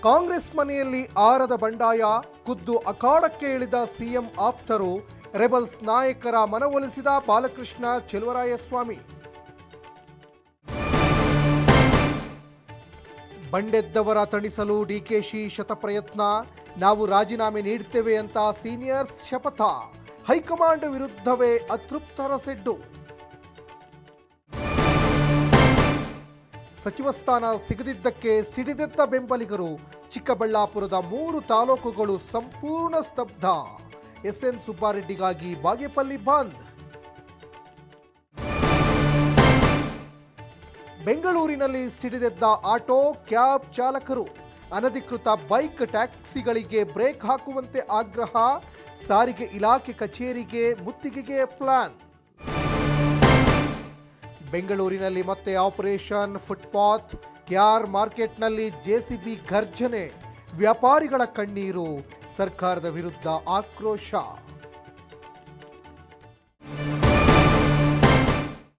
ಕಾಂಗ್ರೆಸ್ ಮನೆಯಲ್ಲಿ ಆರದ ಬಂಡಾಯ, ಖುದ್ದು ಅಖಾಡಕ್ಕೆ ಇಳಿದ ಸಿಎಂ ಆಪ್ತರು, ರೆಬಲ್ಸ್ ನಾಯಕರ ಮನವೊಲಿಸಿದ ಬಾಲಕೃಷ್ಣ ಚೆಲುವರಾಯಸ್ವಾಮಿ. ಬಂಡೆದ್ದವರ ತಣಿಸಲು ಡಿಕೆಶಿ ಶತಪ್ರಯತ್ನ, ನಾವು ರಾಜೀನಾಮೆ ನೀಡುತ್ತೇವೆ ಅಂತ ಸೀನಿಯರ್ಸ್ ಶಪಥ, ಹೈಕಮಾಂಡ್ ವಿರುದ್ಧವೇ ಅತೃಪ್ತರ ಸೆಡ್ಡು. ಸಚಿವ ಸ್ಥಾನ ಸಿಗದಿದ್ದಕ್ಕೆ ಸಿಡಿದೆದ್ದ ಬೆಂಬಲಿಗರು, ಚಿಕ್ಕಬಳ್ಳಾಪುರದ 3 ತಾಲೂಕುಗಳು ಸಂಪೂರ್ಣ ಸ್ತಬ್ಧ, ಎಸ್ಎನ್ ಸುಬ್ಬಾರೆಡ್ಡಿಗಾಗಿ ಬಾಗೇಪಲ್ಲಿ ಬಂದ್. ಬೆಂಗಳೂರಿನಲ್ಲಿ ಸಿಡಿದೆದ್ದ ಆಟೋ ಕ್ಯಾಬ್ ಚಾಲಕರು, ಅನಧಿಕೃತ ಬೈಕ್ ಟ್ಯಾಕ್ಸಿಗಳಿಗೆ ಬ್ರೇಕ್ ಹಾಕುವಂತೆ ಆಗ್ರಹ, ಸಾರಿಗೆ ಇಲಾಖೆ ಕಚೇರಿಗೆ ಮುತ್ತಿಗೆಗೆ ಪ್ಲಾನ್. ಬೆಂಗಳೂರಿನಲ್ಲಿ ಮತ್ತೆ ಆಪರೇಷನ್ ಫುಟ್ಪಾತ್, ಕ್ಯಾರ್ ಮಾರ್ಕೆಟ್ನಲ್ಲಿ ಜೆಸಿಬಿ ಘರ್ಜನೆ, ವ್ಯಾಪಾರಿಗಳ ಕಣ್ಣೀರು, ಸರ್ಕಾರದ ವಿರುದ್ಧ ಆಕ್ರೋಶ.